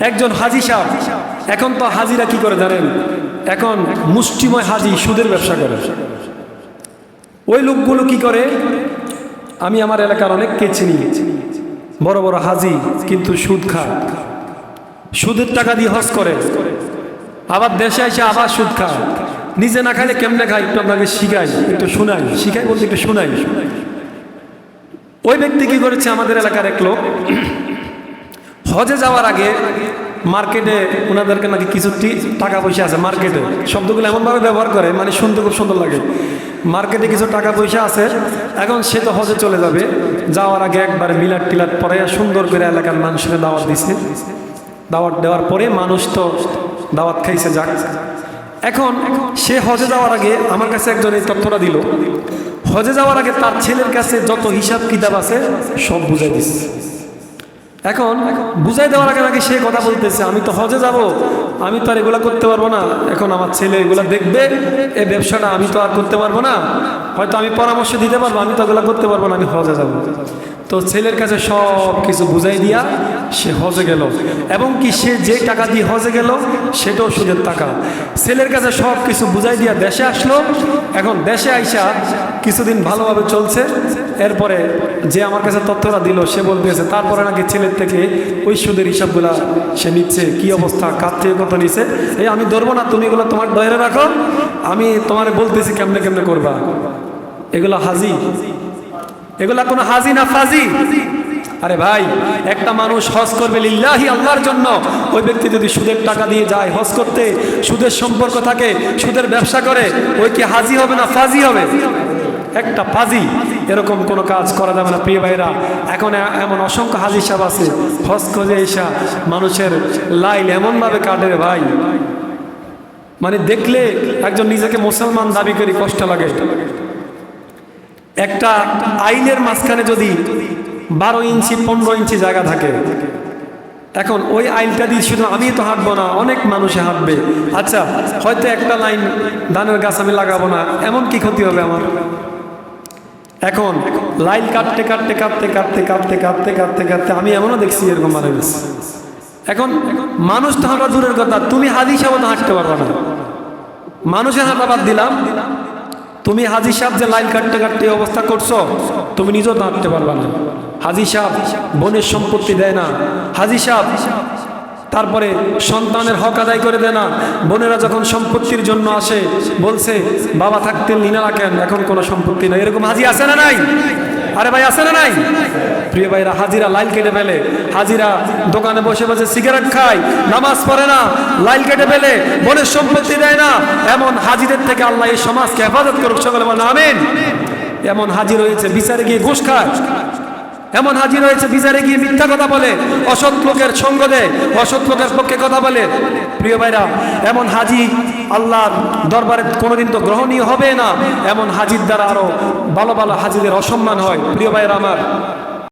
একজন হাজি সাহেব, এখন তো হাজিরা কি করে জানেন? এখন মুষ্টিময় হাজি সুদের ব্যবসা করে। ওই লোকগুলো কি করে, আমি আমার এলাকার অনেককে চিনি, বড় বড় হাজি কিন্তু সুদ খায়, সুদের টাকা দিয়ে হজ করে, আবার দেশে এসে আবার সুদ খায়। নিজে না খাইলে কেমনে খায় একটু আপনাকে শিখাই, একটু শোনাই, শিখাই বলতে একটু শোনাই। ওই ব্যক্তি কি করেছে, আমাদের এলাকার এক লোক হজে যাওয়ার আগে মার্কেটে ওনাদেরকে নাকি কিছু টাকা পয়সা আছে, মার্কেটে শব্দগুলো এমনভাবে ব্যবহার করে মানে শুনতে খুব সুন্দর লাগে। মার্কেটে কিছু টাকা পয়সা আছে, এখন সে তো হজে চলে যাবে, যাওয়ার আগে একবার মিলাট টিলাট পরে সুন্দর করে এলাকার মানুষের দাওয়াত দিছে। দাওয়াত দেওয়ার পরে মানুষ তো দাওয়াত খাইছে, যাক। এখন সে হজে যাওয়ার আগে আমার কাছে একজন এই তথ্যটা দিল, হজে যাওয়ার আগে তার ছেলের কাছে যত হিসাব কিতাব আছে সব বুঝাই দিচ্ছে। এখন বুঝাই দেওয়ার আগে নাকি সে কথা বলতেছে, আমি তো হজে যাব, আমি তো আর এগুলা করতে পারবো না, এখন আমার ছেলে এগুলা দেখবে, এই ব্যবসাটা আমি তো আর করতে পারবো না, হয়তো আমি পরামর্শ দিতে পারবো, আমি তো এগুলা করতে পারবো না, আমি হজে যাব। তো ছেলের কাছে সব কিছু বুঝাই দিয়া সে হজে গেল, এবং কি সে যে টাকা দিয়ে হজে গেল সেটাও সুদের টাকা। ছেলের কাছে সব কিছু বুঝাই দিয়া দেশে আসলো। এখন দেশে আইসা কিছুদিন ভালোভাবে চলছে, এরপরে যে আমার কাছে তথ্যটা দিল সে বলতেছে তারপরে নাকি ছেলের থেকে ওই সুদের হিসাবগুলা সে নিচ্ছে। কি অবস্থা, কার থেকে কত নিচ্ছে, এই আমি ধরবো না, তুমি এগুলো তোমার দয়েরে রাখো, আমি তোমার বলতেছি কেমনে কেমনে করবা। এগুলো হাজি, এগুলা কোনো হাজি না ফাজি। আরে ভাই, একটা মানুষ হজ করবে লিল্লাহি, আল্লাহর জন্য, ওই ব্যক্তি যদি সুদের টাকা দিয়ে যায় হজ করতে, সুদের সম্পর্ক থাকে, সুদের ব্যবসা করে, ওই কি হাজি হবে না ফাজি হবে? একটা ফাজি। এরকম কোনো কাজ করা যাবে না প্রিয় ভাইরা। এখন এমন অসংখ্য হাজি সাহেব আছে, হজ করে এসা মানুষের লাইল এমনভাবে কাটে ভাই, মানে দেখলে একজন নিজেকে মুসলমান দাবি করে কষ্ট লাগে। একটা আইলের মাঝখানে যদি 12 ইঞ্চি 15 ইঞ্চি জায়গা থাকে, এখন ওই আইলটা দিয়ে শুধু আমি তো হাঁটবো না, অনেক মানুষে হাঁটবে। আচ্ছা, হয়তো একটা লাইন ধানের গাছ আমি লাগাবো না, এমন কি ক্ষতি হবে আমার? এখন লাইন কাটতে কাটতে কাটতে কাটতে কাটতে কাটতে কাটতে কাটতে আমি এমনও দেখছি এরকম মানুষ। এখন মানুষ তো হাঁটা দূরের কথা, তুমি হাজি সাহেব তো হাঁটতে পারবে না। মানুষের হাঁটা বাদ দিলাম, তুমি হাজি সাহেব যে লাইন কাটতে কাটতে অবস্থা করছো, তুমি নিজেও তো হাঁটতে পারবা না। হাজি সাহেব বোনের সম্পত্তি দেয় না, হাজি সাহেব তারপরে সন্তানের হক আদায় করে দেয় না। বোনেরা যখন সম্পত্তির জন্য আসে বলছে বাবা থাকতে নিনা রাখেন, এখন কোনো সম্পত্তি নাই। এরকম হাজি আছে না নাই? আরে ভাই আছে না নাই? প্রিয় ভাইরা, হাজিরা লাইল কেটে ফেলে, হাজিরা দোকানে বসে বসে সিগারেট খায়, নামাজ পড়ে না, লাইল কেটে ফেলে, বোনের সম্পত্তি দেয় না। এমন হাজিদের থেকে আল্লাহ এই সমাজকে হেফাজত করুক, সকলে বলেন আমিন। এমন হাজি রয়েছে বিচারে গিয়ে ঘুষ খায়, এমন হাজি রয়েছে বিচারে গিয়ে মিথ্যা কথা বলে, অসৎ লোকের সঙ্গ দেয়, অসৎ লোকের পক্ষে কথা বলে। প্রিয় ভাইরা, এমন হাজি আল্লাহর দরবারে কোনোদিন তো গ্রহণীয় হবে না। এমন হাজির দ্বারা আরো ভালো ভালো হাজিদের অসম্মান হয়। প্রিয় ভাইরা আমার,